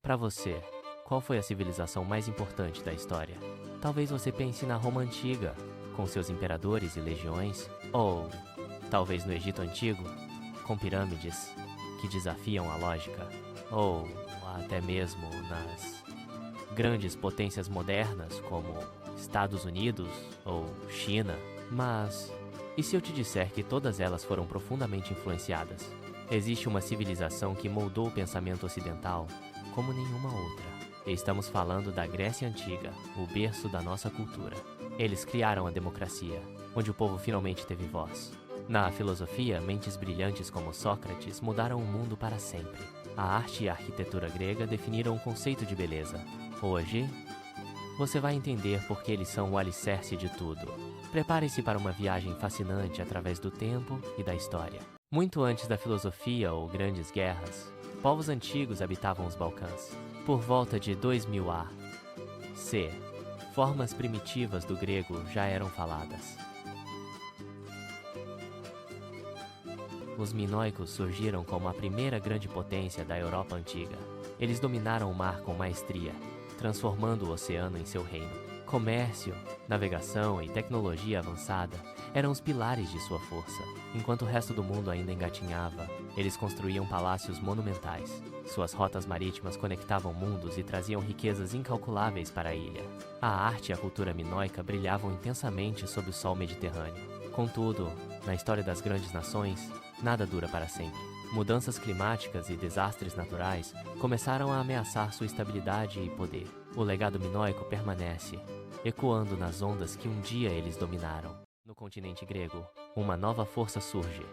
Para você, qual foi a civilização mais importante da história? Talvez você pense na Roma Antiga, com seus imperadores e legiões, ou talvez no Egito Antigo, com pirâmides que desafiam a lógica, ou até mesmo nas grandes potências modernas como Estados Unidos ou China. Mas e se eu te disser que todas elas foram profundamente influenciadas? Existe uma civilização que moldou o pensamento ocidental como nenhuma outra. Estamos falando da Grécia Antiga, o berço da nossa cultura. Eles criaram a democracia, onde o povo finalmente teve voz. Na filosofia, mentes brilhantes como Sócrates mudaram o mundo para sempre. A arte e a arquitetura grega definiram o conceito de beleza. Hoje, você vai entender por que eles são o alicerce de tudo. Prepare-se para uma viagem fascinante através do tempo e da história. Muito antes da filosofia ou grandes guerras, povos antigos habitavam os Balcãs. Por volta de 2000 A.C., formas primitivas do grego já eram faladas. Os minoicos surgiram como a primeira grande potência da Europa antiga. Eles dominaram o mar com maestria, transformando o oceano em seu reino. Comércio, navegação e tecnologia avançada eram os pilares de sua força. Enquanto o resto do mundo ainda engatinhava, eles construíam palácios monumentais. Suas rotas marítimas conectavam mundos e traziam riquezas incalculáveis para a ilha. A arte e a cultura minoica brilhavam intensamente sob o sol Mediterrâneo. Contudo, na história das grandes nações, nada dura para sempre. Mudanças climáticas e desastres naturais começaram a ameaçar sua estabilidade e poder. O legado minoico permanece, ecoando nas ondas que um dia eles dominaram. No continente grego, uma nova força surge: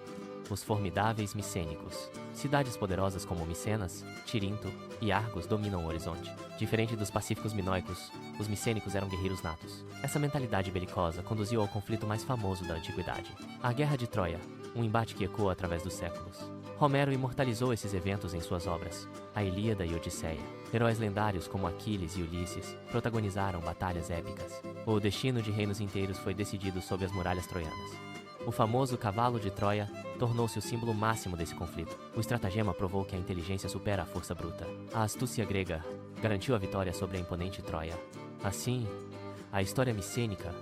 os formidáveis micênicos. Cidades poderosas como Micenas, Tirinto e Argos dominam o horizonte. Diferente dos pacíficos minoicos, os micênicos eram guerreiros natos. Essa mentalidade belicosa conduziu ao conflito mais famoso da antiguidade: a Guerra de Troia, um embate que ecoa através dos séculos. Homero imortalizou esses eventos em suas obras, a Ilíada e Odisseia. Heróis lendários como Aquiles e Ulisses protagonizaram batalhas épicas. O destino de reinos inteiros foi decidido sob as muralhas troianas. O famoso cavalo de Troia tornou-se o símbolo máximo desse conflito. O estratagema provou que a inteligência supera a força bruta. A astúcia grega garantiu a vitória sobre a imponente Troia. Assim, a história micênica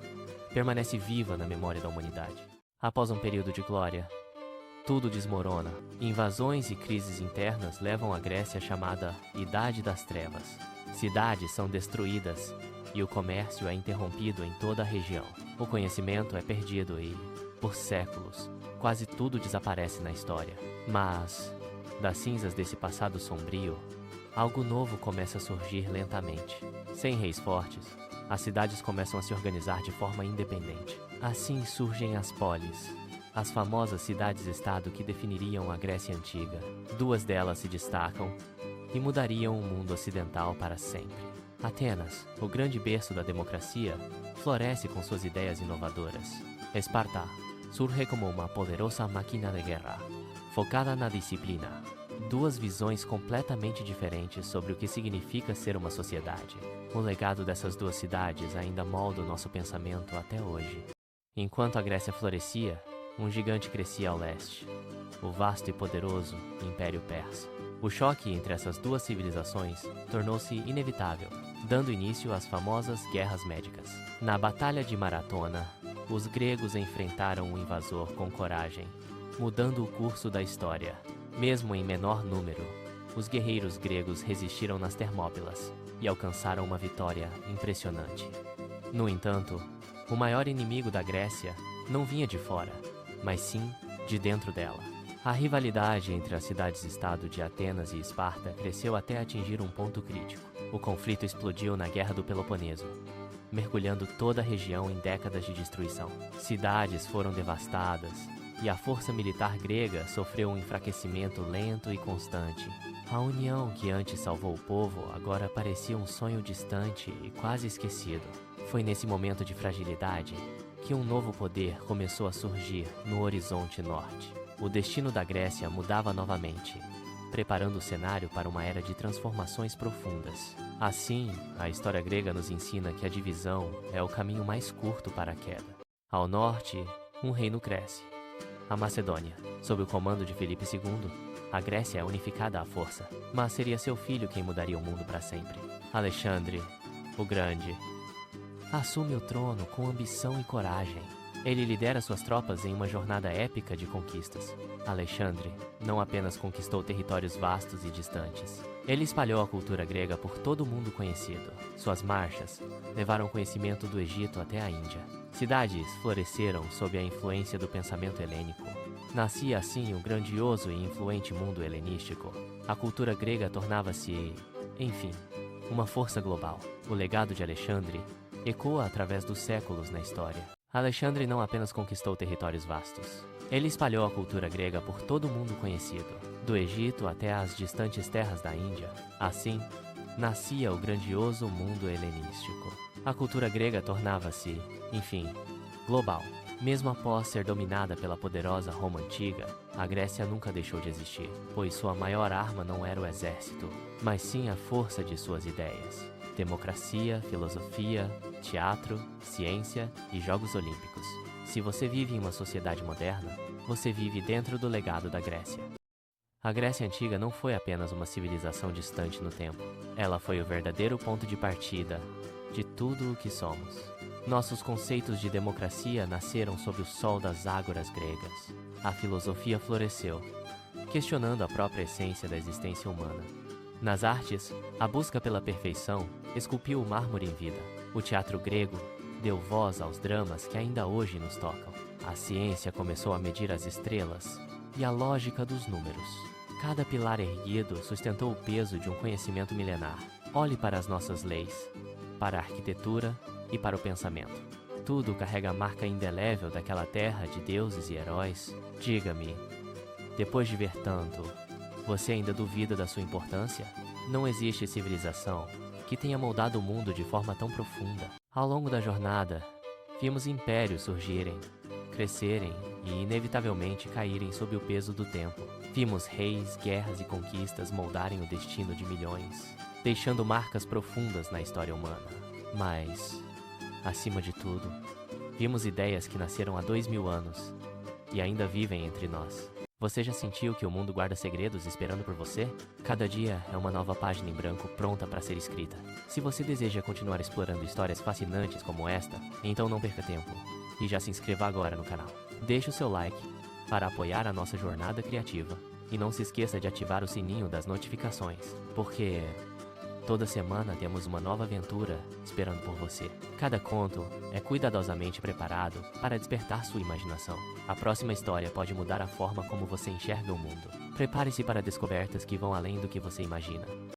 permanece viva na memória da humanidade. Após um período de glória, tudo desmorona. Invasões e crises internas levam a Grécia chamada Idade das Trevas. Cidades são destruídas e o comércio é interrompido em toda a região. O conhecimento é perdido e, por séculos, quase tudo desaparece na história. Mas, das cinzas desse passado sombrio, algo novo começa a surgir lentamente. Sem reis fortes, as cidades começam a se organizar de forma independente. Assim surgem as polis, as famosas cidades-estado que definiriam a Grécia Antiga. Duas delas se destacam e mudariam o mundo ocidental para sempre. Atenas, o grande berço da democracia, floresce com suas ideias inovadoras. Esparta surge como uma poderosa máquina de guerra, focada na disciplina. Duas visões completamente diferentes sobre o que significa ser uma sociedade. O legado dessas duas cidades ainda molda o nosso pensamento até hoje. Enquanto a Grécia florescia, um gigante crescia ao leste, o vasto e poderoso Império Persa. O choque entre essas duas civilizações tornou-se inevitável, dando início às famosas Guerras Médicas. Na Batalha de Maratona, os gregos enfrentaram o invasor com coragem, mudando o curso da história. Mesmo em menor número, os guerreiros gregos resistiram nas Termópilas e alcançaram uma vitória impressionante. No entanto, o maior inimigo da Grécia não vinha de fora, mas sim de dentro dela. A rivalidade entre as cidades-estado de Atenas e Esparta cresceu até atingir um ponto crítico. O conflito explodiu na Guerra do Peloponeso, mergulhando toda a região em décadas de destruição. Cidades foram devastadas e a força militar grega sofreu um enfraquecimento lento e constante. A união que antes salvou o povo agora parecia um sonho distante e quase esquecido. Foi nesse momento de fragilidade que um novo poder começou a surgir no horizonte norte. O destino da Grécia mudava novamente, preparando o cenário para uma era de transformações profundas. Assim, a história grega nos ensina que a divisão é o caminho mais curto para a queda. Ao norte, um reino cresce, a Macedônia, sob o comando de Filipe II, A Grécia é unificada à força, mas seria seu filho quem mudaria o mundo para sempre. Alexandre, o Grande, assume o trono com ambição e coragem. Ele lidera suas tropas em uma jornada épica de conquistas. Alexandre não apenas conquistou territórios vastos e distantes. Ele espalhou a cultura grega por todo o mundo conhecido. Suas marchas levaram conhecimento do Egito até a Índia. Cidades floresceram sob a influência do pensamento helênico. Nascia assim o grandioso e influente mundo helenístico. A cultura grega tornava-se, enfim, uma força global. O legado de Alexandre ecoa através dos séculos na história. Alexandre não apenas conquistou territórios vastos. Ele espalhou a cultura grega por todo o mundo conhecido, do Egito até as distantes terras da Índia. Assim, nascia o grandioso mundo helenístico. A cultura grega tornava-se, enfim, global. Mesmo após ser dominada pela poderosa Roma antiga, a Grécia nunca deixou de existir, pois sua maior arma não era o exército, mas sim a força de suas ideias. Democracia, filosofia, teatro, ciência e Jogos Olímpicos. Se você vive em uma sociedade moderna, você vive dentro do legado da Grécia. A Grécia Antiga não foi apenas uma civilização distante no tempo. Ela foi o verdadeiro ponto de partida de tudo o que somos. Nossos conceitos de democracia nasceram sob o sol das ágoras gregas. A filosofia floresceu, questionando a própria essência da existência humana. Nas artes, a busca pela perfeição esculpiu o mármore em vida. O teatro grego deu voz aos dramas que ainda hoje nos tocam. A ciência começou a medir as estrelas e a lógica dos números. Cada pilar erguido sustentou o peso de um conhecimento milenar. Olhe para as nossas leis, para a arquitetura e para o pensamento. Tudo carrega a marca indelével daquela terra de deuses e heróis. Diga-me, depois de ver tanto, você ainda duvida da sua importância? Não existe civilização que tenha moldado o mundo de forma tão profunda. Ao longo da jornada, vimos impérios surgirem, crescerem e, inevitavelmente, caírem sob o peso do tempo. Vimos reis, guerras e conquistas moldarem o destino de milhões, deixando marcas profundas na história humana. Mas, acima de tudo, vimos ideias que nasceram há 2000 anos e ainda vivem entre nós. Você já sentiu que o mundo guarda segredos esperando por você? Cada dia é uma nova página em branco pronta para ser escrita. Se você deseja continuar explorando histórias fascinantes como esta, então não perca tempo e já se inscreva agora no canal. Deixe o seu like para apoiar a nossa jornada criativa e não se esqueça de ativar o sininho das notificações, porque toda semana temos uma nova aventura esperando por você. Cada conto é cuidadosamente preparado para despertar sua imaginação. A próxima história pode mudar a forma como você enxerga o mundo. Prepare-se para descobertas que vão além do que você imagina.